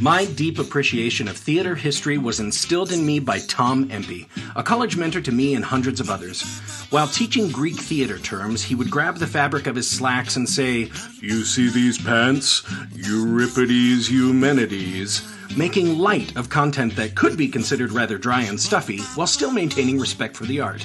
My deep appreciation of theater history was instilled in me by Tom Empey, a college mentor to me and hundreds of others. While teaching Greek theater terms, he would grab the fabric of his slacks and say, "You see these pants? Euripides Eumenides," making light of content that could be considered rather dry and stuffy while still maintaining respect for the art,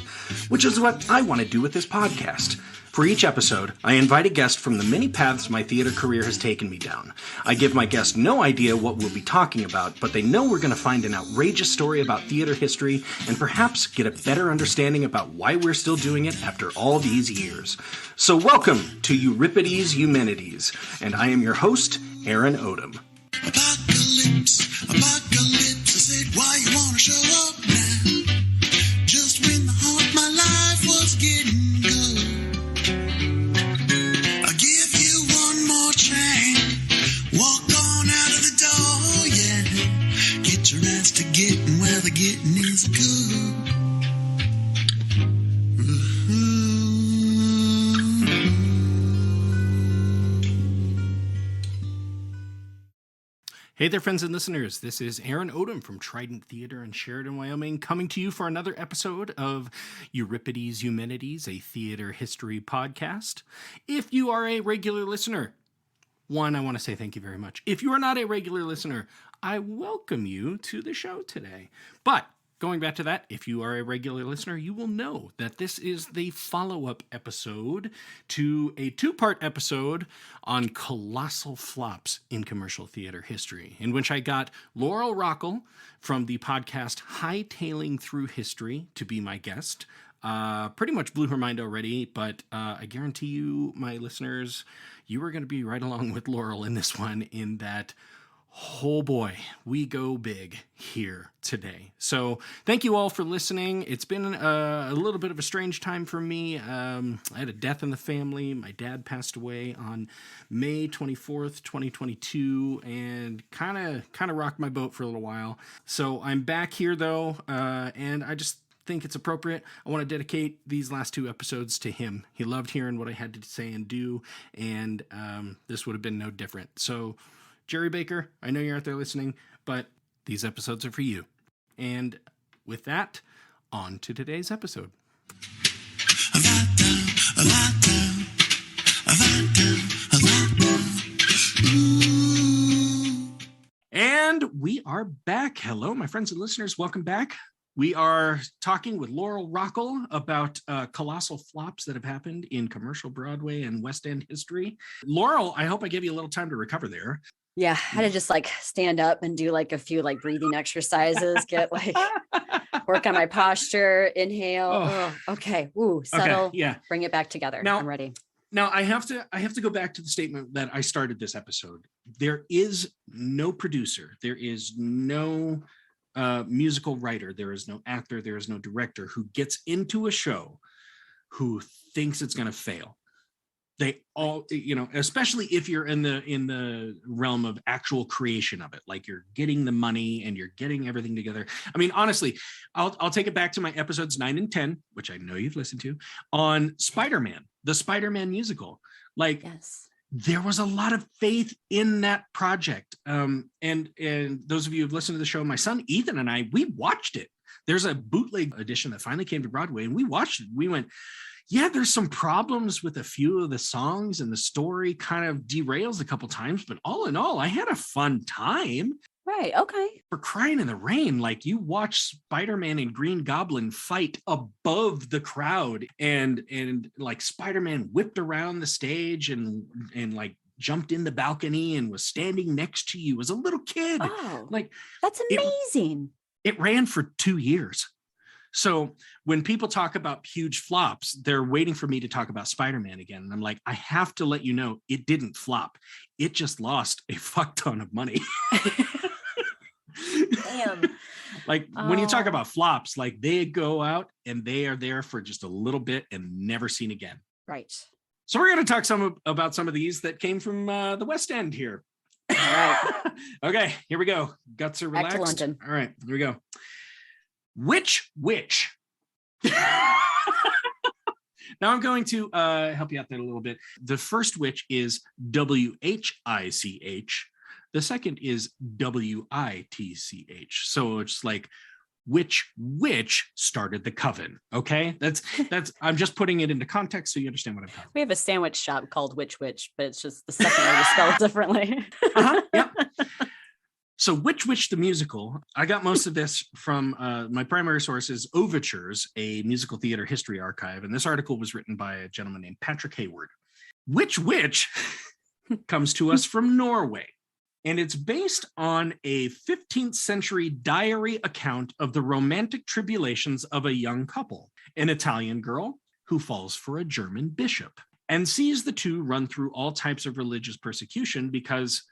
which is what I want to do with this podcast. For each episode, I invite a guest from the many paths my theater career has taken me down. I give my guest no idea what we'll be talking about, but they know we're going to find an outrageous story about theater history and perhaps get a better understanding about why we're still doing it after all these years. So welcome to Euripides Eumenides, and I am your host, Aaron Odom. Apocalypse, I said, why you wanna show up now? Just when the heart of my life was getting good. I give you one more chance, walk on out of the door, yeah. Get your ass to getting where the getting is good. Hey there, friends and listeners. This is Aaron Odom from Trident Theater in Sheridan, Wyoming, coming to you for another episode of Euripides Eumenides, a theater history podcast. If you are a regular listener, one, I want to say thank you very much. If you are not a regular listener, I welcome you to the show today. But going back to that, if you are a regular listener, you will know that this is the follow-up episode to a two-part episode on Colossal Flops in commercial theater history, in which I got Laurel Rockall from the podcast Hightailing Through History to be my guest. Pretty much blew her mind already, but I guarantee you, my listeners, you are going to be right along with Laurel in this one, in that oh boy, we go big here today. So thank you all for listening. It's been a little bit of a strange time for me. I had a death in the family. My dad passed away on May 24th, 2022, and kind of rocked my boat for a little while. So I'm back here though, and I just think it's appropriate. I want to dedicate these last two episodes to him. He loved hearing what I had to say and do, and this would have been no different. So Jerry Baker, I know you're out there listening, but these episodes are for you. And with that, on to today's episode. And we are back. Hello, my friends and listeners. Welcome back. We are talking with Laurel Rockall about colossal flops that have happened in commercial Broadway and West End history. Laurel, I hope I gave you a little time to recover there. Yeah, I had to just stand up and do a few breathing exercises, get work on my posture, inhale. Oh, okay. Ooh, settle. Okay, yeah. Bring it back together. Now, I'm ready. Now I have to go back to the statement that I started this episode. There is no producer. There is no musical writer. There is no actor. There is no director who gets into a show who thinks it's going to fail. They all, especially if you're in the realm of actual creation of it, like you're getting the money and you're getting everything together. I mean, honestly, I'll take it back to my episodes 9 and 10, which I know you've listened to, on Spider-Man, the Spider-Man musical. Yes. There was a lot of faith in that project. And those of you who've listened to the show, my son Ethan and I, we watched it. There's a bootleg edition that finally came to Broadway, and we watched it. We went, yeah, there's some problems with a few of the songs, and the story kind of derails a couple times, but all in all, I had a fun time. Right. Okay. For crying in the rain, you watch Spider-Man and Green Goblin fight above the crowd, and Spider-Man whipped around the stage and jumped in the balcony and was standing next to you as a little kid. Oh, that's amazing. It ran for 2 years. So when people talk about huge flops, they're waiting for me to talk about Spider-Man again. And I'm like, I have to let you know, it didn't flop. It just lost a fuck ton of money. Damn. When you talk about flops, they go out and they are there for just a little bit and never seen again. Right. So we're going to talk about some of these that came from the West End here. All right. Okay, here we go. Guts are relaxed. Back to London. All right, here we go. Which? Now I'm going to help you out there a little bit. The first witch is WHICH, The second is WITCH. So it's like which started the coven. Okay, that's I'm just putting it into context so you understand what I'm talking about. We have a sandwich shop called Which, but it's just the second way to spell it differently. Yep. So Which the musical, I got most of this from my primary source is Overtures, a musical theater history archive. And this article was written by a gentleman named Patrick Hayward. Which comes to us from Norway. And it's based on a 15th century diary account of the romantic tribulations of a young couple, an Italian girl who falls for a German bishop and sees the two run through all types of religious persecution because,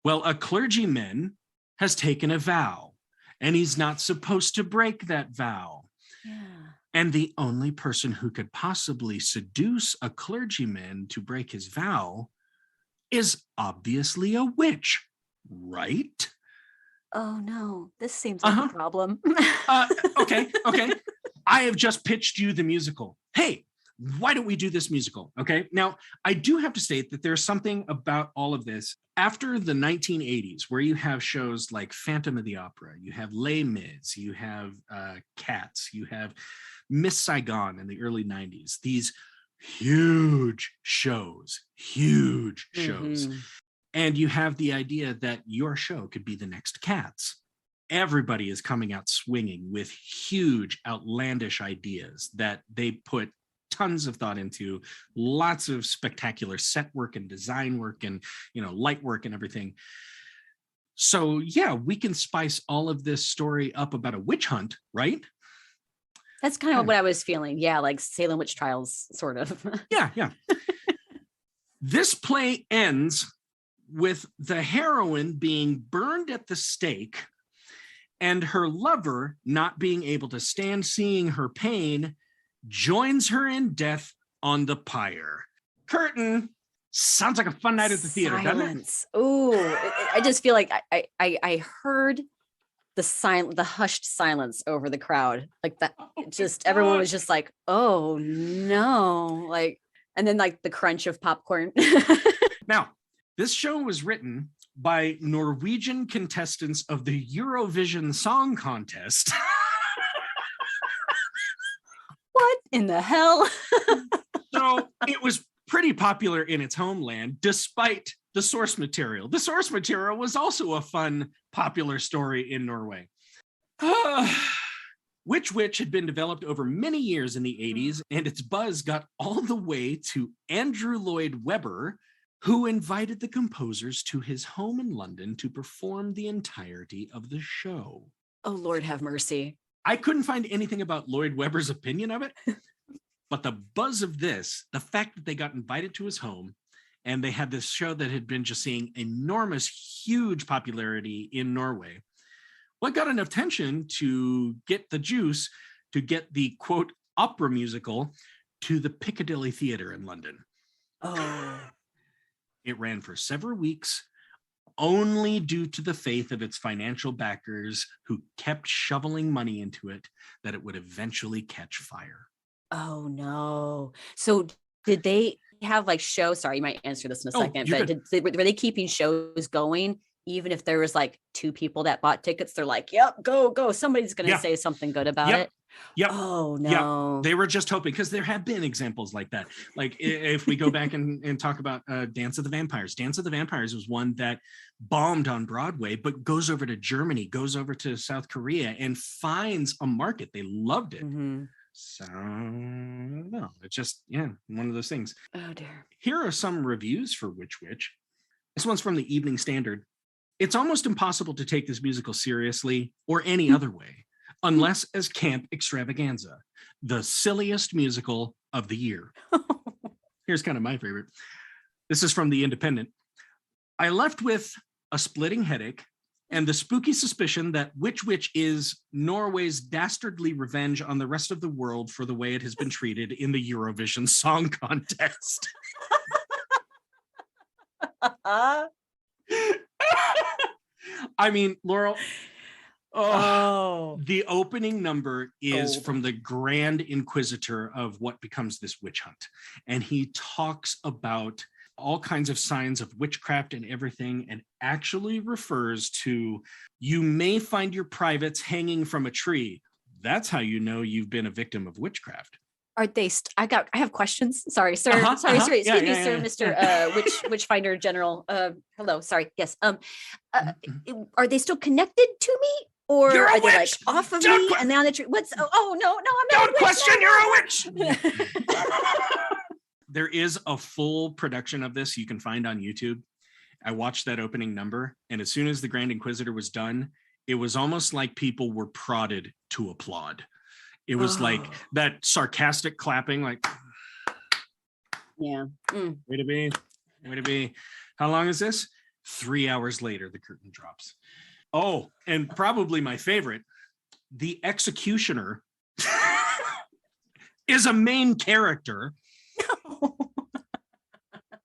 well, a clergyman has taken a vow and he's not supposed to break that vow. Yeah. And the only person who could possibly seduce a clergyman to break his vow is obviously a witch, right? Oh no, this seems like a problem. Okay. I have just pitched you the musical. Hey, why don't we do this musical? Okay. Now, I do have to state that there's something about all of this. After the 1980s, where you have shows like Phantom of the Opera, you have Les Mis, you have Cats, you have Miss Saigon in the early 90s, these huge shows. And you have the idea that your show could be the next Cats. Everybody is coming out swinging with huge, outlandish ideas that they put tons of thought into, lots of spectacular set work and design work and, light work and everything. So yeah, we can spice all of this story up about a witch hunt, right? That's kind of what I was feeling. Yeah, like Salem witch trials, sort of. Yeah. This play ends with the heroine being burned at the stake and her lover not being able to stand seeing her pain joins her in death on the pyre. Curtain. Sounds like a fun night at the theater, doesn't it? Oh, I just feel like I heard the hushed silence over the crowd. Like that, everyone was just like, oh no. Like, and then like the crunch of popcorn. Now, this show was written by Norwegian contestants of the Eurovision Song Contest. What in the hell? So it was pretty popular in its homeland, despite the source material. The source material was also a fun, popular story in Norway. Which had been developed over many years in the 80s, and its buzz got all the way to Andrew Lloyd Webber, who invited the composers to his home in London to perform the entirety of the show. Oh, Lord have mercy. I couldn't find anything about Lloyd Webber's opinion of it, but the buzz of this, the fact that they got invited to his home and they had this show that had been just seeing enormous, huge popularity in Norway, what got enough attention to get the juice to get the, quote, opera musical to the Piccadilly Theatre in London. Oh. It ran for several weeks, only due to the faith of its financial backers who kept shoveling money into it, that it would eventually catch fire. Oh no. So did they have like shows? Sorry, you might answer this in a second, but were they keeping shows going? Even if there was like two people that bought tickets, they're like, yep, go. Somebody's going to say something good about it. Yep. Oh no. Yep. They were just hoping, because there have been examples like that. Like if we go back and talk about Dance of the Vampires. Dance of the Vampires was one that bombed on Broadway, but goes over to Germany, goes over to South Korea and finds a market. They loved it. Mm-hmm. So no, it's just, one of those things. Oh dear. Here are some reviews for Which. This one's from the Evening Standard. It's almost impossible to take this musical seriously or any other way, unless as camp extravaganza, the silliest musical of the year. Here's kind of my favorite. This is from The Independent. I left with a splitting headache and the spooky suspicion that Which is Norway's dastardly revenge on the rest of the world for the way it has been treated in the Eurovision Song Contest. I mean, Laurel, the opening number is from the Grand Inquisitor of what becomes this witch hunt. And he talks about all kinds of signs of witchcraft and everything, and actually refers to, you may find your privates hanging from a tree. That's how you know you've been a victim of witchcraft. Are they? I have questions. Sorry, sir. Excuse me, sir, Mr. Witchfinder General. Hello. Sorry. Yes. Are they still connected to me, or You're are they like witch! off of me and they're on the tree? What's? Oh no, I'm not. Don't question. You're a witch. There is a full production of this you can find on YouTube. I watched that opening number, and as soon as the Grand Inquisitor was done, it was almost like people were prodded to applaud. It was like that sarcastic clapping, like, yeah. Way to be. How long is this? 3 hours later, the curtain drops. Oh, and probably my favorite, the executioner is a main character.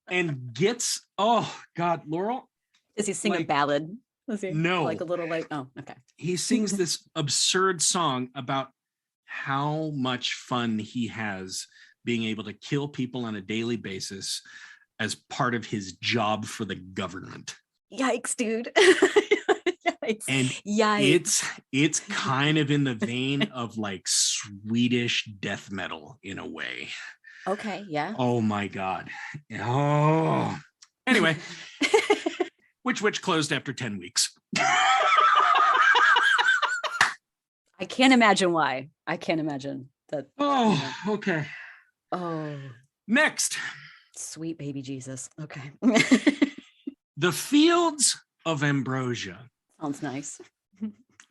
And gets, oh God, Laurel. Does he sing a ballad? No. Like a little like, oh, okay. He sings this absurd song about how much fun he has being able to kill people on a daily basis as part of his job for the government. Yikes, dude. Yikes. And yikes. It's kind of in the vein of like Swedish death metal in a way. Okay, yeah. Oh my God. Oh. Anyway, which closed after 10 weeks. I can't imagine why. I can't imagine that. Oh, okay. Oh. Next. Sweet baby Jesus. Okay. The Fields of Ambrosia. Sounds nice.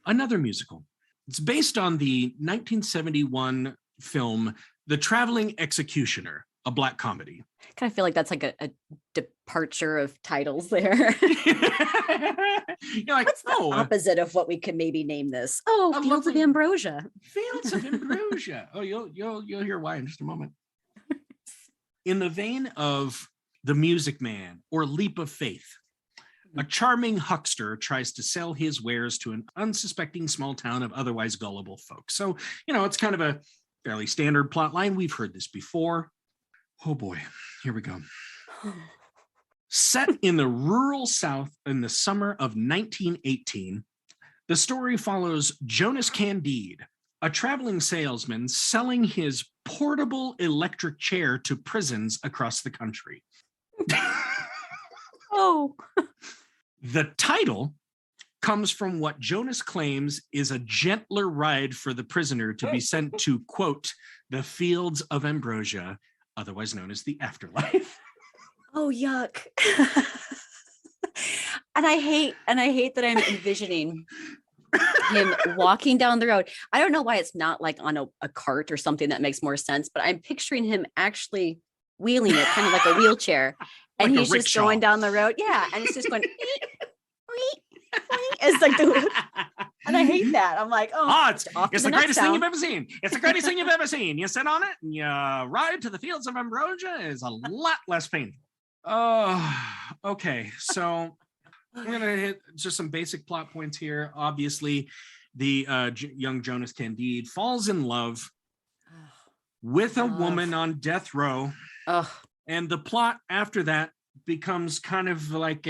Another musical. It's based on the 1971 film The Traveling Executioner, a Black comedy. I kind of feel like that's like a departure of titles there. You're like, what's the opposite of what we could maybe name this? Oh, Fields of Ambrosia. Fields of Ambrosia. Oh, you'll hear why in just a moment. In the vein of The Music Man or Leap of Faith, a charming huckster tries to sell his wares to an unsuspecting small town of otherwise gullible folk. So, it's kind of a fairly standard plot line. We've heard this before. Oh boy, here we go. Set in the rural South in the summer of 1918, the story follows Jonas Candide, a traveling salesman selling his portable electric chair to prisons across the country. Oh. The title comes from what Jonas claims is a gentler ride for the prisoner to be sent to, quote, the Fields of Ambrosia, otherwise known as the afterlife. Oh, yuck. And I hate that I'm envisioning him walking down the road. I don't know why it's not like on a cart or something that makes more sense, but I'm picturing him actually wheeling it, kind of like a wheelchair. And like he's just going down the road. Yeah. And it's just going, it's like and I hate that. I'm like, it's the greatest thing you've ever seen. It's the greatest thing you've ever seen. You sit on it and you ride to the Fields of Ambrosia. Is a lot less painful. Oh, okay. So I'm going to hit just some basic plot points here. Obviously, the young Jonas Candide falls in love with a woman on death row. And the plot after that becomes kind of like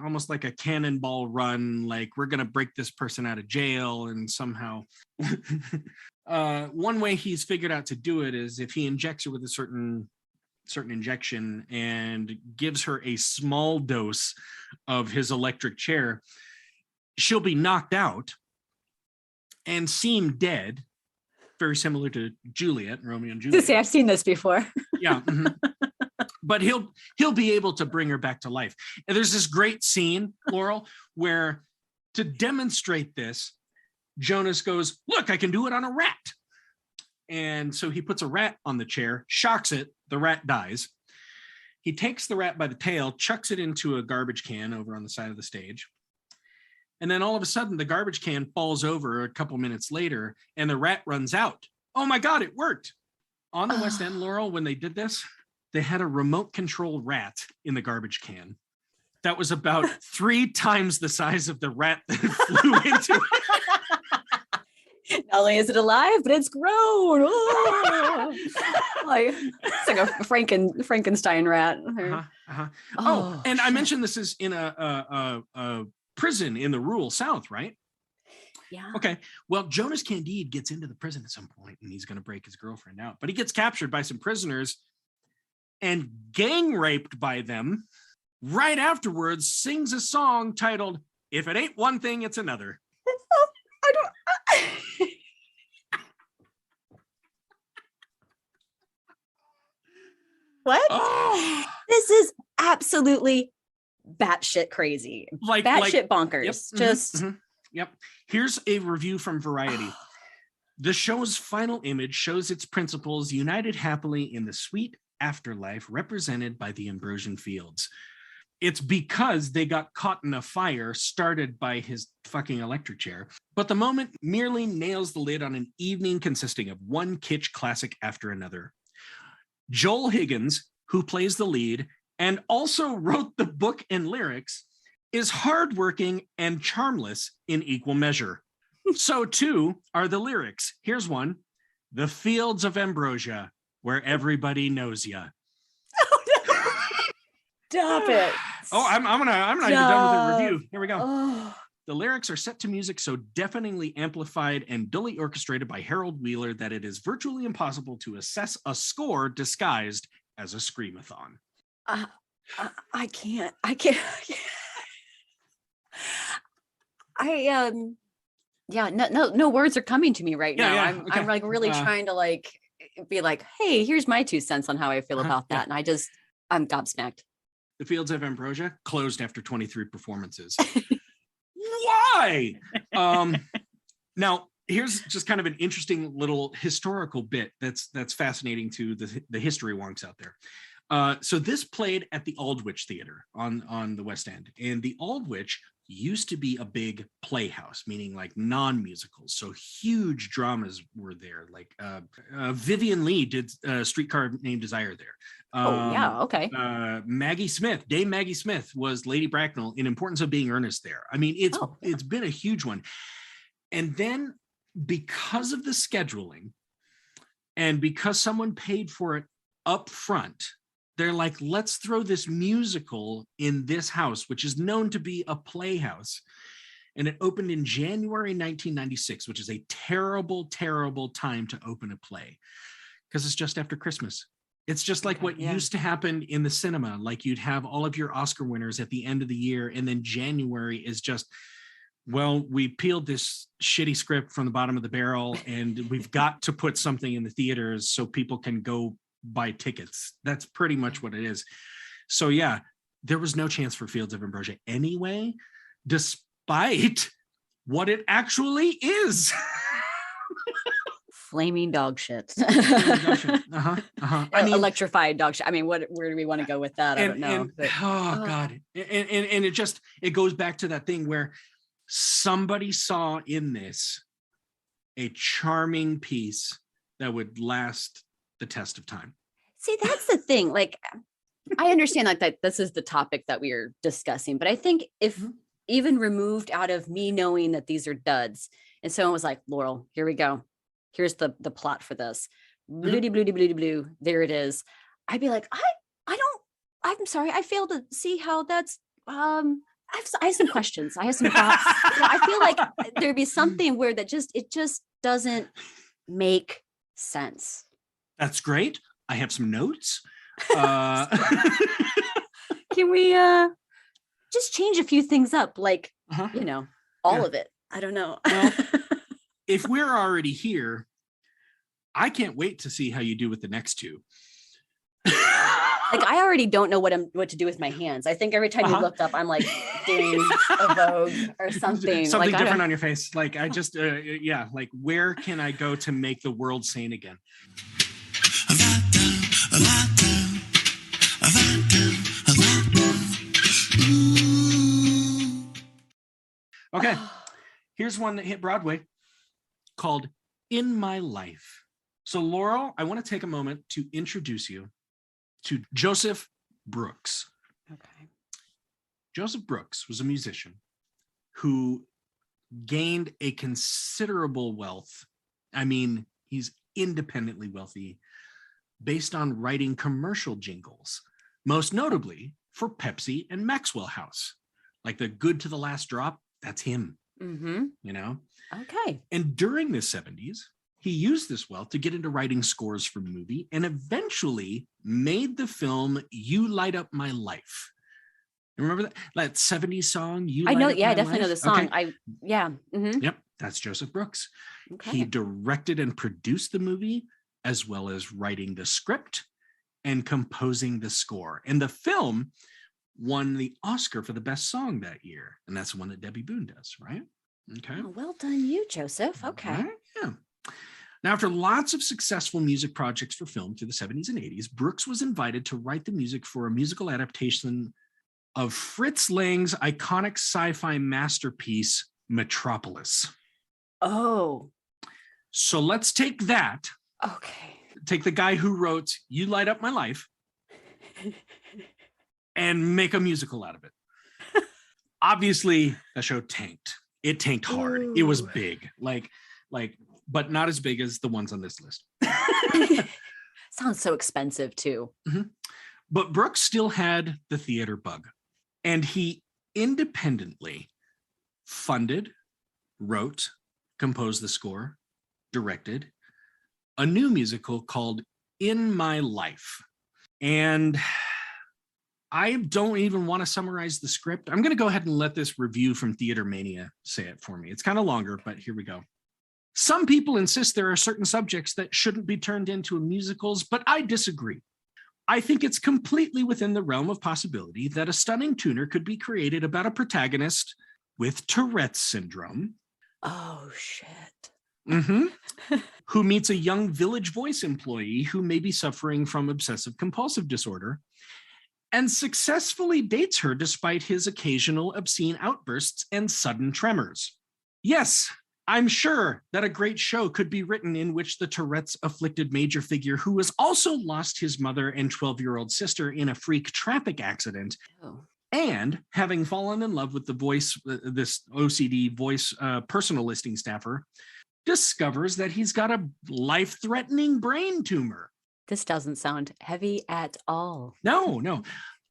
almost like a cannonball run. Like, we're going to break this person out of jail, and somehow one way he's figured out to do it is if he injects her with a certain injection and gives her a small dose of his electric chair, she'll be knocked out and seem dead, very similar to Juliet, Romeo and Juliet. See, I've seen this before. Yeah. Mm-hmm. But he'll be able to bring her back to life. And there's this great scene, Laurel, where to demonstrate this, Jonas goes, look, I can do it on a rat. And so he puts a rat on the chair, shocks it, the rat dies. He takes the rat by the tail, chucks it into a garbage can over on the side of the stage. And then all of a sudden, the garbage can falls over a couple minutes later, and the rat runs out. Oh my God, it worked. On the West End, Laurel, when they did this, they had a remote control rat in the garbage can. That was about 3 times the size of the rat that flew into it. Not only is it alive, but it's grown. Oh. Like, it's like a Frankenstein rat. Oh, and I mentioned this is in a prison in the rural South, right? Yeah. Okay. Well, Jonas Candide gets into the prison at some point, and he's going to break his girlfriend out, but he gets captured by some prisoners and gang raped by them. Right afterwards, sings a song titled "If It Ain't One Thing, It's Another." I don't. What? Oh. This is absolutely batshit crazy. Batshit bonkers. Yep, Just. Yep. Here's a review from Variety. The show's final image shows its principals united happily in the sweet afterlife represented by the Ambrosian fields. It's because they got caught in a fire started by his fucking electric chair. But the moment merely nails the lid on an evening consisting of one kitsch classic after another. Joel Higgins, who plays the lead and also wrote the book and lyrics, is hardworking and charmless in equal measure. So too are the lyrics. Here's one. The fields of ambrosia, where everybody knows ya. Stop it. Oh, I'm not even done with the review. Here we go. Oh. The lyrics are set to music so deafeningly amplified and dully orchestrated by Harold Wheeler that it is virtually impossible to assess a score disguised as a screamathon. I can't. No words are coming to me right now. Yeah, I'm like really trying to like be like, hey, here's my 2 cents on how I feel about that. And I'm gobsmacked. The Fields of Ambrosia closed after 23 performances. Why? Now, here's just kind of an interesting little historical bit that's fascinating to the history wonks out there. So this played at the Aldwych Theater on the West End, and the Aldwych used to be a big playhouse, meaning like non-musicals. So huge dramas were there. Like Vivian Leigh did Streetcar Named Desire there. Okay. Dame Maggie Smith was Lady Bracknell in Importance of Being Earnest there. I mean, it's been a huge one. And then because of the scheduling and because someone paid for it up front, they're like, let's throw this musical in this house, which is known to be a playhouse. And it opened in January 1996, which is a terrible, terrible time to open a play because it's just after Christmas. It's just like what used to happen in the cinema. Like you'd have all of your Oscar winners at the end of the year. And then January is just, well, we peeled this shitty script from the bottom of the barrel and we've got to put something in the theaters so people can go buy tickets. That's pretty much what it is. So yeah, there was no chance for Fields of Ambrosia anyway, despite what it actually is. Flaming dog shit. I mean, electrified dog shit. I mean, where do we want to go with that? I don't know. God. And it goes back to that thing where somebody saw in this a charming piece that would last the test of time. See, that's the thing. Like, I understand like that this is the topic that we are discussing, but I think if even removed out of me knowing that these are duds, and someone was like, Laurel, here we go. Here's the plot for this. Bloody, bloody, bloody, blue. There it is. I'd be like, I'm sorry. I failed to see how that's, I have some questions. I have some thoughts. I feel like there'd be something where it just doesn't make sense. That's great. I have some notes. Can we just change a few things up? Like, all of it. I don't know. Well, if we're already here, I can't wait to see how you do with the next two. Like, I already don't know what to do with my hands. I think every time you look up, I'm like doing a Vogue or something. Something like, different on your face. Like, I just, like, where can I go to make the world sane again? Okay, here's one that hit Broadway called In My Life. So, Laurel, I want to take a moment to introduce you to Joseph Brooks. Okay. Joseph Brooks was a musician who gained a considerable wealth. I mean, he's independently wealthy based on writing commercial jingles, most notably for Pepsi and Maxwell House. Like the good to the last drop, that's him, you know? Okay. And during the 70s, he used this wealth to get into writing scores for the movie and eventually made the film You Light Up My Life. Remember that 70s song? I know. Yeah, I definitely know the song. Okay. Mm-hmm. Yep, that's Joseph Brooks. Okay. He directed and produced the movie, as well as writing the script and composing the score. And the film won the Oscar for the best song that year. And that's the one that Debbie Boone does, right? Okay. Oh, well done, you, Joseph. Okay. Right? Yeah. Now, after lots of successful music projects for film through the 70s and 80s, Brooks was invited to write the music for a musical adaptation of Fritz Lang's iconic sci-fi masterpiece, Metropolis. Oh. So let's take that. Okay. Take the guy who wrote You Light Up My Life and make a musical out of it. Obviously, the show tanked. It tanked hard. Ooh. It was big, like, but not as big as the ones on this list. Sounds so expensive too. Mm-hmm. But Brooks still had the theater bug, and he independently funded, wrote, composed the score, directed a new musical called In My Life. And I don't even want to summarize the script. I'm going to go ahead and let this review from Theater Mania say it for me. It's kind of longer, but here we go. Some people insist there are certain subjects that shouldn't be turned into musicals, but I disagree. I think it's completely within the realm of possibility that a stunning tuner could be created about a protagonist with Tourette's syndrome. Oh, shit. Who meets a young Village Voice employee who may be suffering from obsessive compulsive disorder and successfully dates her despite his occasional obscene outbursts and sudden tremors. Yes, I'm sure that a great show could be written in which the Tourette's-afflicted major figure who has also lost his mother and 12-year-old sister in a freak traffic accident, and having fallen in love with the voice, this OCD voice personal listing staffer, discovers that he's got a life-threatening brain tumor. This doesn't sound heavy at all. No.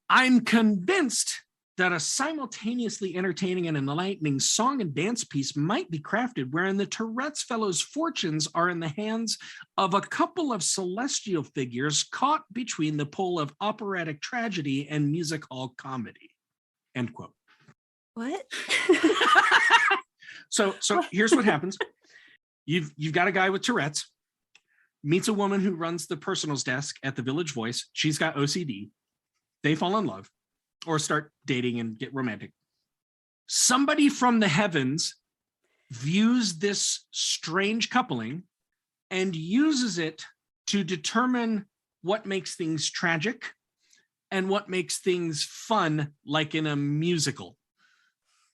I'm convinced that a simultaneously entertaining and enlightening song and dance piece might be crafted wherein the Tourette's Fellow's fortunes are in the hands of a couple of celestial figures caught between the pole of operatic tragedy and music hall comedy. End quote. What? So here's what happens. You've got a guy with Tourette's, meets a woman who runs the personals desk at the Village Voice. She's got OCD. They fall in love or start dating and get romantic. Somebody from the heavens views this strange coupling and uses it to determine what makes things tragic and what makes things fun, like in a musical.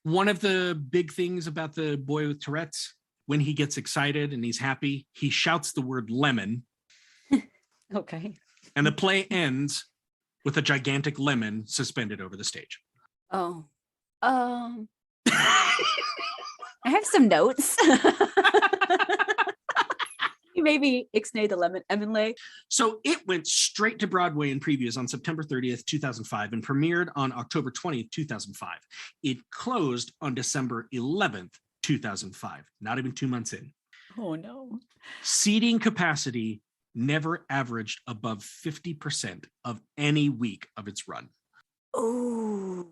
One of the big things about the boy with Tourette's, when he gets excited and he's happy, he shouts the word lemon. Okay. And the play ends with a gigantic lemon suspended over the stage. Oh. I have some notes. You maybe ixnay the lemon Eminley. So it went straight to Broadway in previews on September 30th, 2005, and premiered on October 20th, 2005. It closed on December 11th, 2005, not even 2 months in. Oh, no. Seating capacity never averaged above 50% of any week of its run. Oh,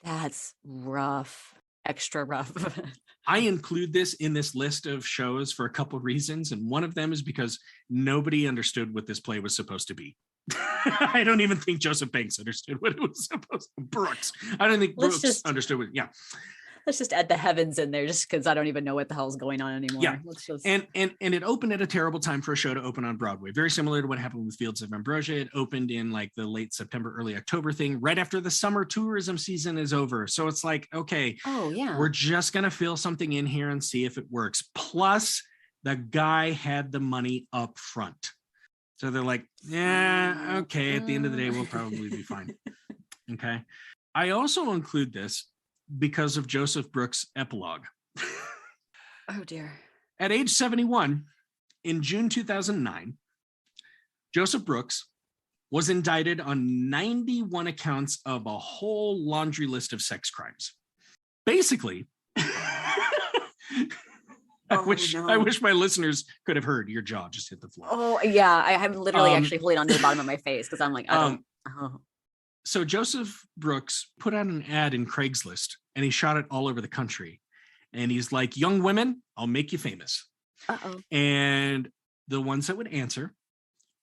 that's rough. Extra rough. I include this in this list of shows for a couple of reasons, and one of them is because nobody understood what this play was supposed to be. I don't even think Joseph Banks understood what it was supposed to be. Brooks. I don't think Brooks understood what, yeah. Let's just add the heavens in there just because I don't even know what the hell's going on anymore. Yeah. Let's just... And it opened at a terrible time for a show to open on Broadway. Very similar to what happened with Fields of Ambrosia. It opened in like the late September, early October thing, right after the summer tourism season is over. So it's like, okay, we're just going to fill something in here and see if it works. Plus, the guy had the money up front. So they're like, yeah, okay, at the end of the day, we'll probably be fine. Okay. I also include this because of Joseph Brooks' epilogue. Oh, dear. At age 71, in June 2009, Joseph Brooks was indicted on 91 accounts of a whole laundry list of sex crimes. Basically, I wish my listeners could have heard your jaw just hit the floor. Oh, yeah. I have literally actually holding on to the bottom of my face because I'm like, I don't. So Joseph Brooks put out an ad in Craigslist and he shot it all over the country. And he's like, young women, I'll make you famous. Uh-oh. And the ones that would answer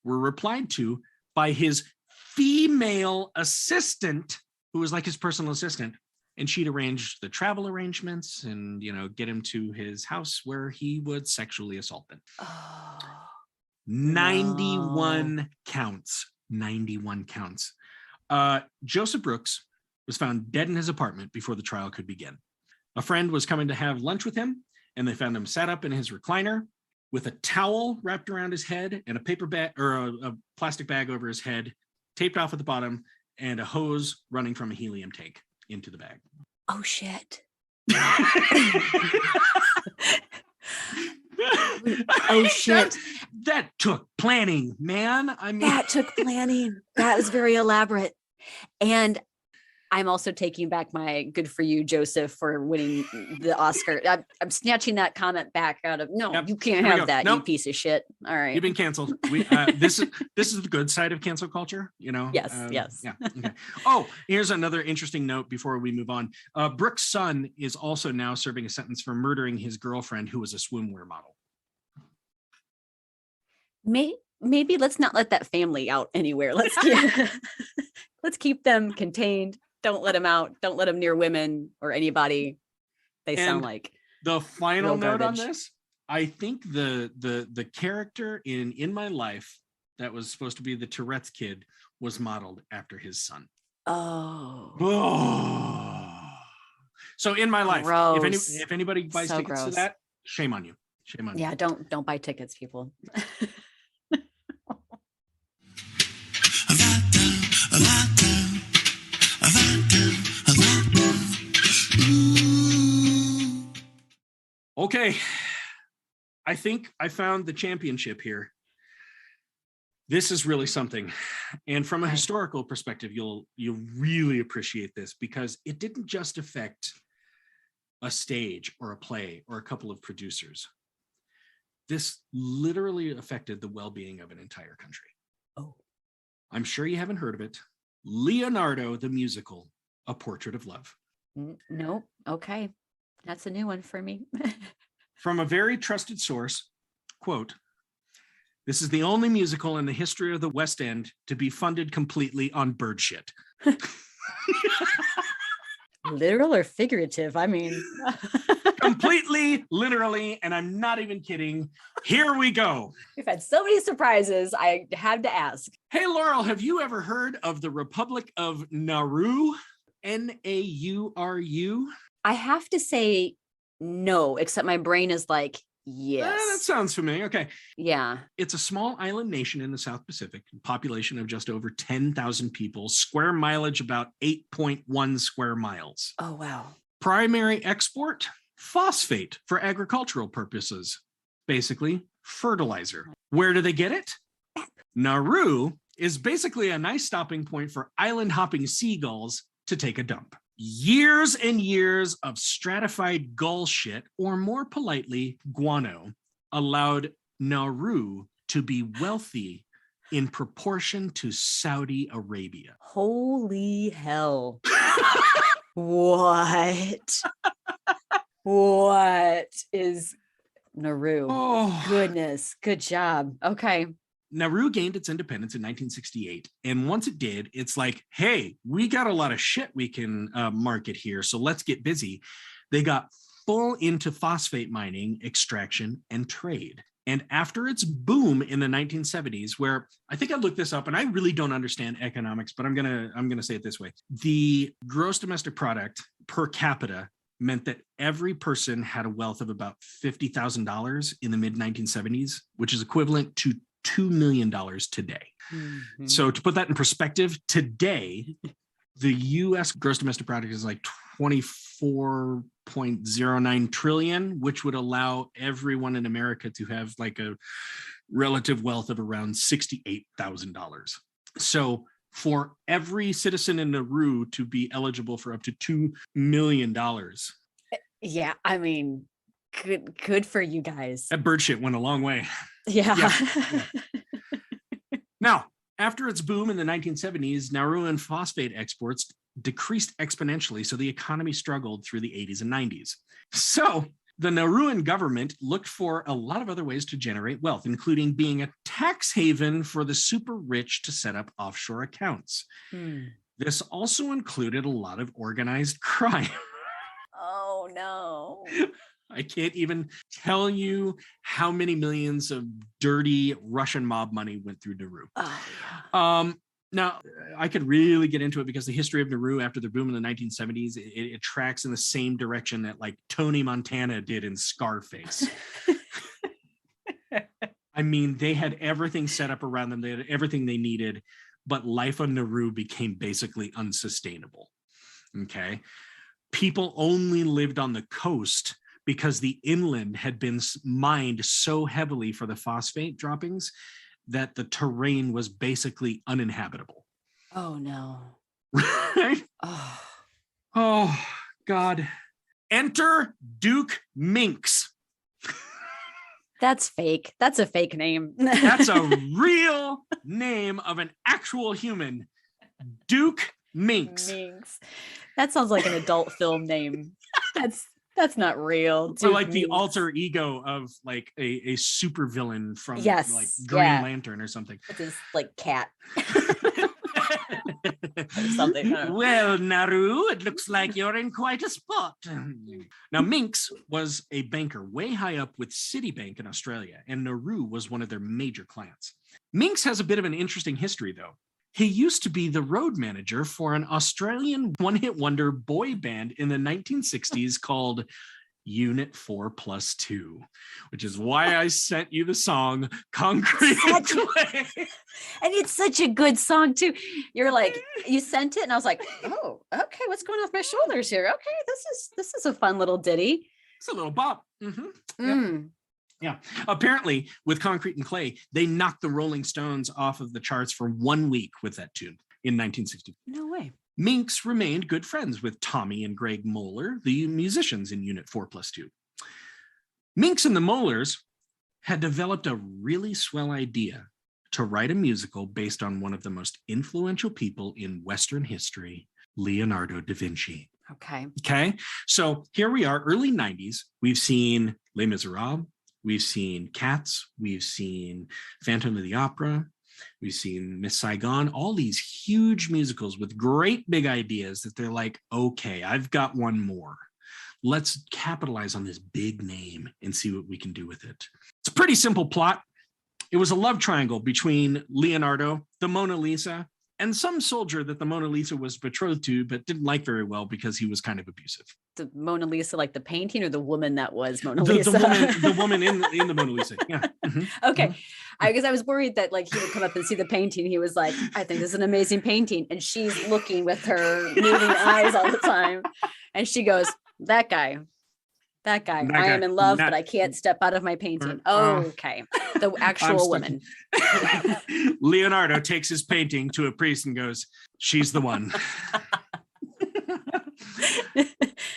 were replied to by his female assistant, who was like his personal assistant. And she'd arrange the travel arrangements and, get him to his house where he would sexually assault them. Oh, 91 counts. 91 counts. Joseph Brooks was found dead in his apartment before the trial could begin. A friend was coming to have lunch with him, and they found him sat up in his recliner with a towel wrapped around his head and a paper bag or a plastic bag over his head, taped off at the bottom, and a hose running from a helium tank into the bag. Oh, shit. Oh, shit. That took planning, man. I mean, that took planning. That was very elaborate. And I'm also taking back my good for you, Joseph, for winning the Oscar. I'm snatching that comment back out of You can't have that, you piece of shit. All right, you've been canceled. This is the good side of cancel culture, Yes, yes. Yeah. Okay. Oh, here's another interesting note before we move on. Brooks' son is also now serving a sentence for murdering his girlfriend, who was a swimwear model. Maybe let's not let that family out anywhere. Let's keep them contained. Don't let them out. Don't let them near women or anybody. They sound like the final note on this. I think the character in my life that was supposed to be the Tourette's kid was modeled after his son. Oh. So in my life, gross. if anybody buys tickets to that, shame on you. Shame on you. Yeah, don't buy tickets, people. Okay, I think I found the championship here. This is really something. And from a historical perspective, you'll really appreciate this because it didn't just affect a stage or a play or a couple of producers. This literally affected the well-being of an entire country. Oh. I'm sure you haven't heard of it. Leonardo the Musical, A Portrait of Love. Nope. Okay. That's a new one for me. From a very trusted source, quote, "This is the only musical in the history of the West End to be funded completely on bird shit." Literal or figurative? I mean, completely, literally, and I'm not even kidding. Here we go. We've had so many surprises. I had to ask. Hey, Laurel, have you ever heard of the Republic of Nauru? Nauru? I have to say no, except my brain is like, yes. That sounds familiar. Okay. Yeah. It's a small island nation in the South Pacific, population of just over 10,000 people, square mileage about 8.1 square miles. Oh, wow. Primary export, phosphate for agricultural purposes, basically fertilizer. Where do they get it? Nauru is basically a nice stopping point for island hopping seagulls to take a dump. Years and years of stratified gull shit, or more politely, guano, allowed Nauru to be wealthy in proportion to Saudi Arabia. Holy hell. What? What is Nauru? Oh, goodness. Good job. Okay. Nauru gained its independence in 1968. And once it did, it's like, hey, we got a lot of shit we can market here. So let's get busy. They got full into phosphate mining, extraction, and trade. And after its boom in the 1970s, where I think I looked this up and I really don't understand economics, but I'm gonna say it this way. The gross domestic product per capita meant that every person had a wealth of about $50,000 in the mid 1970s, which is equivalent to $2 million today. Mm-hmm. So to put that in perspective, today, the U.S. gross domestic product is like $24 4.09 trillion, which would allow everyone in America to have like a relative wealth of around $68,000. So for every citizen in Nauru to be eligible for up to $2 million. Yeah, I mean, good for you guys. That bird shit went a long way. Yeah. Now, after its boom in the 1970s, Nauruan phosphate exports decreased exponentially, so the economy struggled through the 80s and 90s. So the Nauruan government looked for a lot of other ways to generate wealth, including being a tax haven for the super rich to set up offshore accounts. This also included a lot of organized crime. Oh, no. I can't even tell you how many millions of dirty Russian mob money went through Nauru. Oh, yeah. Now, I could really get into it because the history of Nauru after the boom in the 1970s, it tracks in the same direction that like Tony Montana did in Scarface. I mean, they had everything set up around them. They had everything they needed, but life on Nauru became basically unsustainable. Okay. People only lived on the coast because the inland had been mined so heavily for the phosphate droppings that the terrain was basically uninhabitable. Oh, no. Right? Oh, God. Enter Duke Minx. That's fake. That's a fake name. That's a real name of an actual human. Duke Minx. That sounds like an adult film name. That's not real. Or like the alter ego of like a super villain from like Green Lantern or something. It's his like cat. Or something. Well, Nauru, it looks like you're in quite a spot. Now, Minx was a banker way high up with Citibank in Australia, and Nauru was one of their major clients. Minx has a bit of an interesting history, though. He used to be the road manager for an Australian one-hit wonder boy band in the 1960s called Unit 4+2, which is why I sent you the song Concrete and Clay. And it's such a good song too. You're like, you sent it and I was like, oh, okay, what's going off my shoulders here? Okay, this is a fun little ditty. It's a little bop. Yep. Yeah. Apparently, with Concrete and Clay, they knocked the Rolling Stones off of the charts for 1 week with that tune in 1960. No way. Minx remained good friends with Tommy and Greg Moeller, the musicians in Unit 4+2. Minx and the Moellers had developed a really swell idea to write a musical based on one of the most influential people in Western history, Leonardo da Vinci. Okay. So here we are, early 90s. We've seen Les Miserables. We've seen Cats, we've seen Phantom of the Opera, we've seen Miss Saigon, all these huge musicals with great big ideas that they're like, okay, I've got one more. Let's capitalize on this big name and see what we can do with it. It's a pretty simple plot. It was a love triangle between Leonardo, the Mona Lisa, and some soldier that the Mona Lisa was betrothed to, but didn't like very well because he was kind of abusive. The Mona Lisa, like the painting, or the woman that was Mona Lisa? The woman in the Mona Lisa. Yeah. Mm-hmm. Okay. Because I was worried that like he would come up and see the painting. He was like, I think this is an amazing painting. And she's looking with her moving eyes all the time. And she goes, that guy. I am in love, but I can't step out of my painting. Okay. The actual woman. Leonardo takes his painting to a priest and goes, she's the one.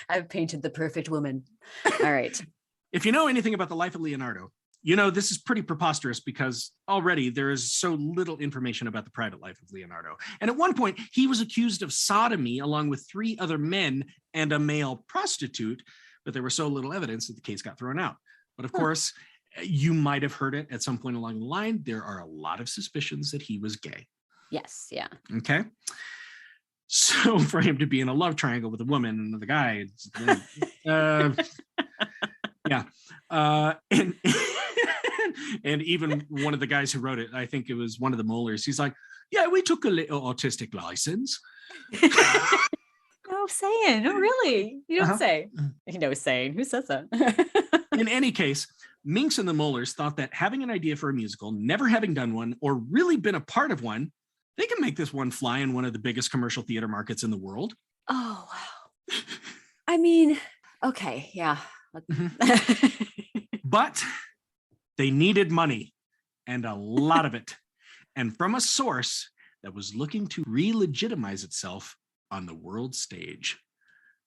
I've painted the perfect woman. All right. If you know anything about the life of Leonardo, you know this is pretty preposterous because already there is so little information about the private life of Leonardo. And at one point, he was accused of sodomy along with 3 other men and a male prostitute, but there was so little evidence that the case got thrown out. But of course, you might have heard it at some point along the line. There are a lot of suspicions that he was gay. Yes. Yeah. Okay. So for him to be in a love triangle with a woman and another guy, yeah. And even one of the guys who wrote it, I think it was one of the Moellers, he's like, yeah, we took a little autistic license. No saying. No, really. You don't say. No saying. Who says that? In any case, Minx and the Moellers thought that having an idea for a musical, never having done one, or really been a part of one, they can make this one fly in one of the biggest commercial theater markets in the world. Oh, wow. I mean, okay, yeah. But they needed money, and a lot of it, and from a source that was looking to re-legitimize itself on the world stage.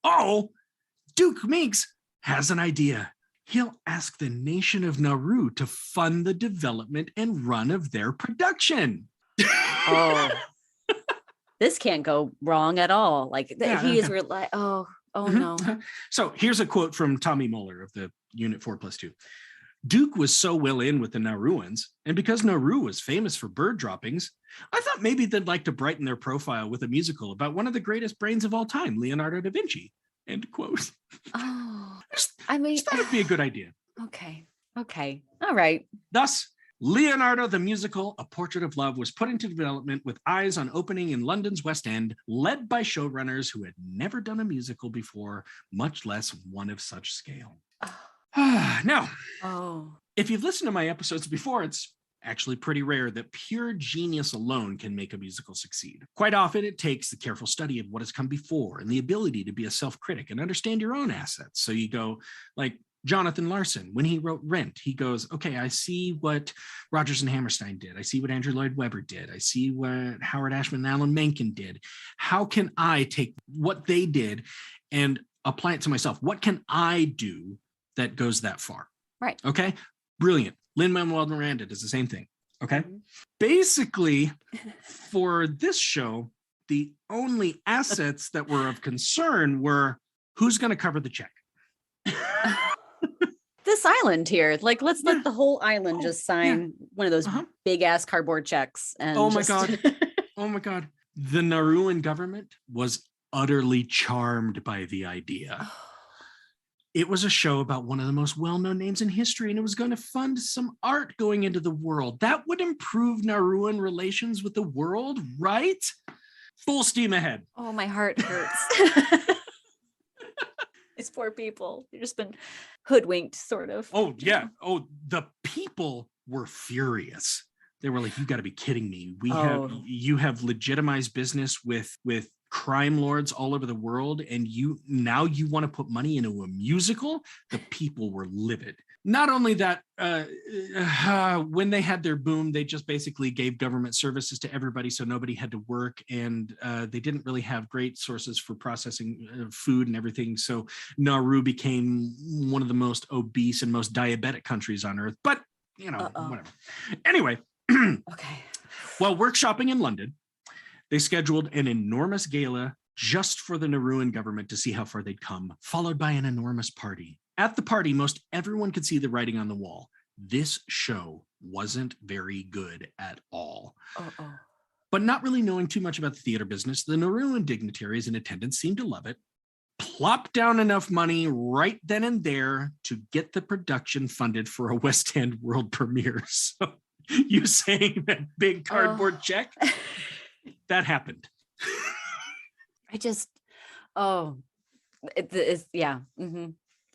Oh, Duke Minx has an idea. He'll ask the nation of Nauru to fund the development and run of their production. Oh, this can't go wrong at all. Like he is oh no. So here's a quote from Tommy Muller of the Unit 4+2. Duke was so well in with the Nauruans, and because Nauru was famous for bird droppings, I thought maybe they'd like to brighten their profile with a musical about one of the greatest brains of all time, Leonardo da Vinci. End quote. Oh, I just thought it'd be a good idea. Okay. All right. Thus, Leonardo the Musical, A Portrait of Love, was put into development with eyes on opening in London's West End, led by showrunners who had never done a musical before, much less one of such scale. Now, if you've listened to my episodes before, it's actually pretty rare that pure genius alone can make a musical succeed. Quite often, it takes the careful study of what has come before and the ability to be a self-critic and understand your own assets. So you go like Jonathan Larson, when he wrote Rent, he goes, okay, I see what Rodgers and Hammerstein did. I see what Andrew Lloyd Webber did. I see what Howard Ashman and Alan Menken did. How can I take what they did and apply it to myself? What can I do that goes that far? Right. Okay. Brilliant. Lin-Manuel Miranda does the same thing. Okay. Basically, for this show, the only assets that were of concern were who's going to cover the check. This island here, like, let's let the whole island just sign one of those big ass cardboard checks. And my God. Oh my God. The Nauruan government was utterly charmed by the idea. It was a show about one of the most well-known names in history, and it was going to fund some art going into the world. That would improve Nauruan relations with the world, right? Full steam ahead. Oh, my heart hurts. These poor people. They've just been hoodwinked, sort of. Oh, yeah. Oh, the people were furious. They were like, you got to be kidding me. You have legitimized business with crime lords all over the world, and you want to put money into a musical? The people were livid. Not only that, when they had their boom, they just basically gave government services to everybody, so nobody had to work, and they didn't really have great sources for processing food and everything. So Nauru became one of the most obese and most diabetic countries on earth. But whatever. Anyway. Okay. While workshopping in London, they scheduled an enormous gala just for the Nauruan government to see how far they'd come, followed by an enormous party. At the party, most everyone could see the writing on the wall. This show wasn't very good at all. But not really knowing too much about the theater business, the Nauruan dignitaries in attendance seemed to love it, plopped down enough money right then and there to get the production funded for a West End world premiere. So you saying that big cardboard check? That happened. I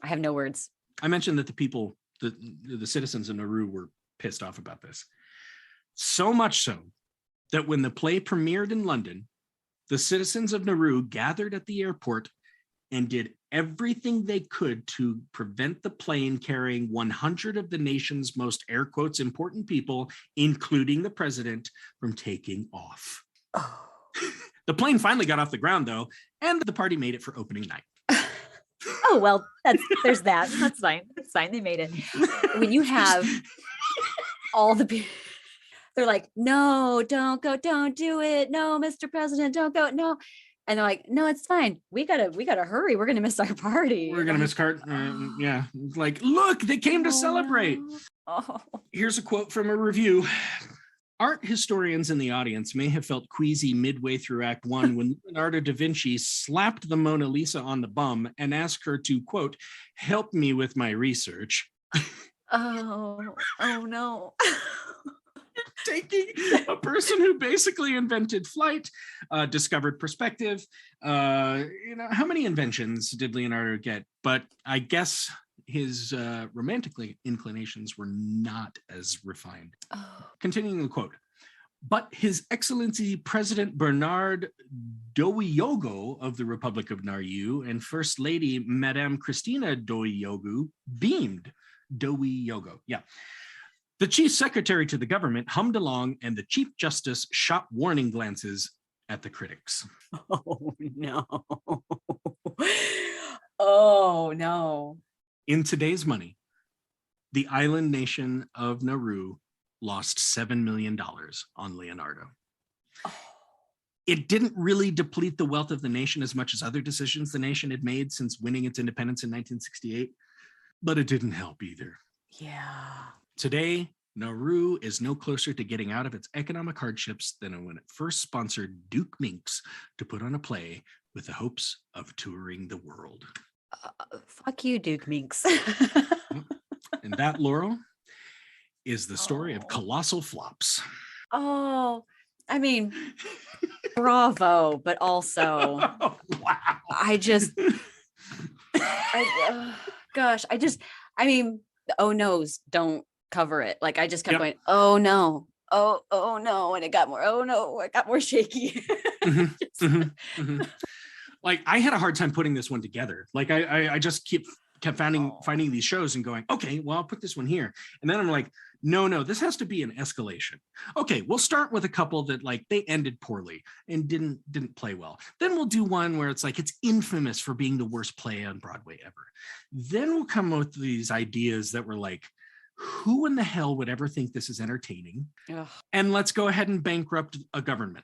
have no words. I mentioned that the people, the citizens of Nauru were pissed off about this. So much so that when the play premiered in London, the citizens of Nauru gathered at the airport and did everything they could to prevent the plane carrying 100 of the nation's most air quotes important people, including the president, from taking off. The plane finally got off the ground, though, and the party made it for opening night. Oh, well, there's that. That's fine. That's fine. They made it. When you have all the people, they're like, no, don't go, don't do it. No, Mr. President, don't go. No. And they're like, no, it's fine. We gotta hurry. We're gonna miss our party. We're gonna miss yeah. Like, look, they came to celebrate. Oh. Here's a quote from a review. Art historians in the audience may have felt queasy midway through Act 1 when Leonardo da Vinci slapped the Mona Lisa on the bum and asked her to, quote, help me with my research. Oh no. Taking a person who basically invented flight, discovered perspective. How many inventions did Leonardo get? But I guess his romantic inclinations were not as refined. Continuing the quote, But His Excellency President Bernard Dowiyogo of the Republic of Nauru and First Lady Madame Christina Dowiyogo beamed. Dowiyogo, yeah. The chief secretary to the government hummed along, and the chief justice shot warning glances at the critics. Oh, no. Oh, no. In today's money, the island nation of Nauru lost $7 million on Leonardo. Oh. It didn't really deplete the wealth of the nation as much as other decisions the nation had made since winning its independence in 1968, but it didn't help either. Yeah. Today, Nauru is no closer to getting out of its economic hardships than when it first sponsored Duke Minks to put on a play with the hopes of touring the world. Fuck you, Duke Minks. And that, Laurel, is the story of Colossal Flops. Oh, I mean, bravo, but also, wow. I mean, the oh no's don't cover it. Like, I just kept going, oh no, oh no, and it got more, oh no, it got more shaky. Like, I had a hard time putting this one together. Like, I just kept finding these shows and going, okay, well, I'll put this one here. And then I'm like, no, this has to be an escalation. Okay, we'll start with a couple that, like, they ended poorly and didn't play well. Then we'll do one where it's like, it's infamous for being the worst play on Broadway ever. Then we'll come up with these ideas that were like, who in the hell would ever think this is entertaining? Ugh. And let's go ahead and bankrupt a government.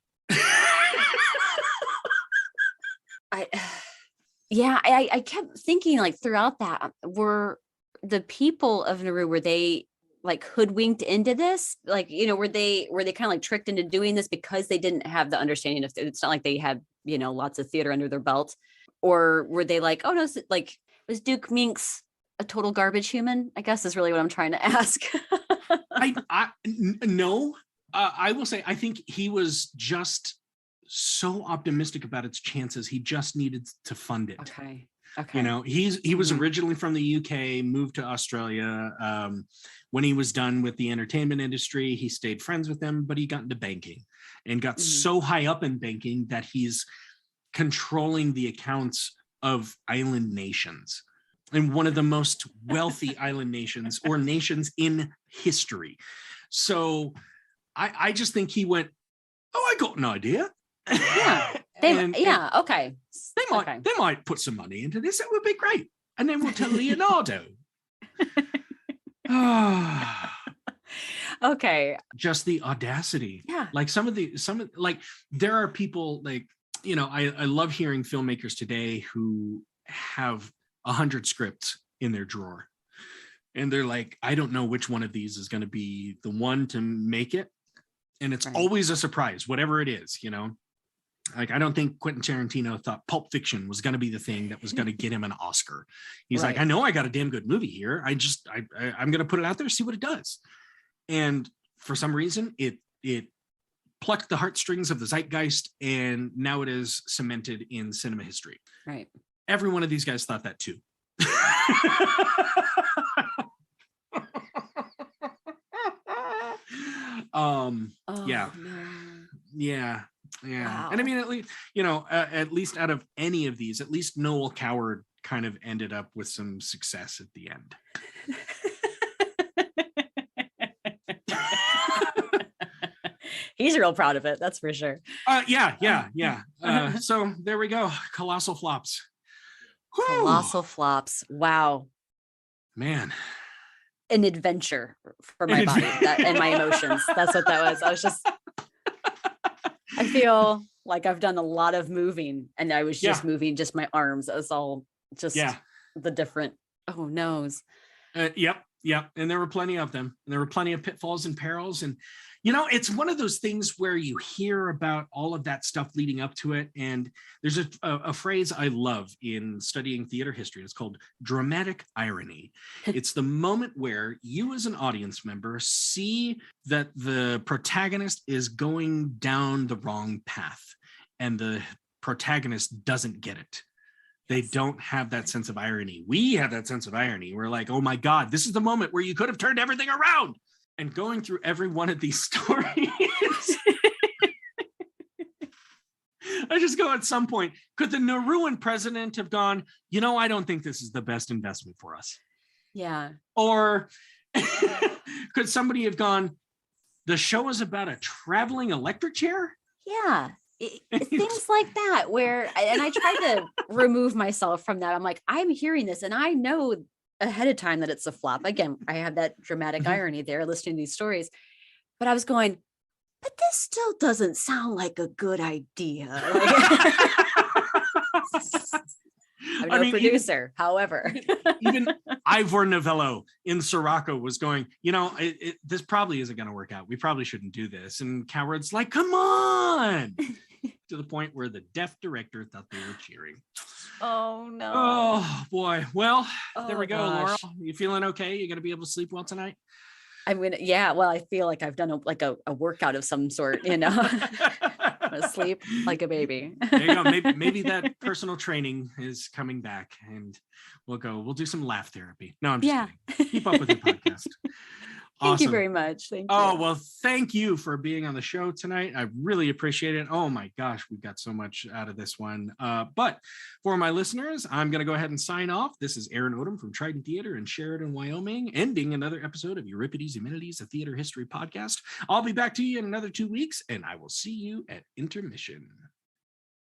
I kept thinking, like, throughout that, were the people of Nauru, were they like hoodwinked into this? Like, you know, were they kind of like tricked into doing this because they didn't have the understanding of, it's not like they had, you know, lots of theater under their belt? Or were they like, oh no, like, was Duke Minks a total garbage human? I guess is really what I'm trying to ask. No, I will say, I think he was just so optimistic about its chances. He just needed to fund it. Okay. You know, he was originally from the UK, moved to Australia. When he was done with the entertainment industry, he stayed friends with them, but he got into banking and got so high up in banking that he's controlling the accounts of island nations, and one of the most wealthy island nations or nations in history. So I just think he went, oh, I got an idea. Yeah. Okay. They might put some money into this. It would be great. And then we'll tell Leonardo. Okay. Just the audacity. Yeah. Like there are people, like, you know, I love hearing filmmakers today who have 100 scripts in their drawer. And they're like, I don't know which one of these is going to be the one to make it. And it's always a surprise, whatever it is, you know. Like, I don't think Quentin Tarantino thought Pulp Fiction was going to be the thing that was going to get him an Oscar. He's like, I know I got a damn good movie here. I'm going to put it out there, see what it does. And for some reason, it plucked the heartstrings of the zeitgeist, and now it is cemented in cinema history. Right. Every one of these guys thought that too. Yeah. Wow. And I mean, at least, you know, at least out of any of these, at least Noel Coward kind of ended up with some success at the end. He's real proud of it, that's for sure. Yeah. So there we go. Colossal Flops. Whew. Colossal Flops. Wow. Man. An adventure for my body and my emotions. That's what that was. I feel like I've done a lot of moving, and I was just moving just my arms. It was all just the different no's. Yep. And there were plenty of them. And there were plenty of pitfalls and perils. And, you know, it's one of those things where you hear about all of that stuff leading up to it. And there's a phrase I love in studying theater history. It's called dramatic irony. It's the moment where you as an audience member see that the protagonist is going down the wrong path and the protagonist doesn't get it. They don't have that sense of irony. We have that sense of irony. We're like, oh my God, this is the moment where you could have turned everything around. And going through every one of these stories I just go at some point, could the Nauruan president have gone, I don't think this is the best investment for us? Yeah. Or could somebody have gone, the show is about a traveling electric chair? Yeah. Things like that and I tried to remove myself from that. I'm like, I'm hearing this and I know ahead of time that it's a flop. Again, I have that dramatic irony there listening to these stories, but I was going, but this still doesn't sound like a good idea. I'm no producer, however. Even Ivor Novello in Sirocco was going, this probably isn't going to work out. We probably shouldn't do this. And Coward's like, come on. To the point where the deaf director thought they were cheering. Oh, no. Oh, boy. Well, there we go, gosh. Laurel. You feeling okay? You going to be able to sleep well tonight? I'm gonna, yeah. Well, I feel like I've done a workout of some sort, I'm gonna sleep like a baby. There you go. Maybe that personal training is coming back, and we'll do some laugh therapy. No, I'm just kidding. Keep up with your podcast. Thank Awesome. you very much. Thank you. Oh, well, thank you for being on the show tonight. I really appreciate it. Oh my gosh, we got so much out of this one. But for my listeners, I'm going to go ahead and sign off. This is Aaron Odom from Trident Theater in Sheridan, Wyoming, ending another episode of Euripides Eumenides, a theater history podcast. I'll be back to you in another 2 weeks, and I will see you at intermission.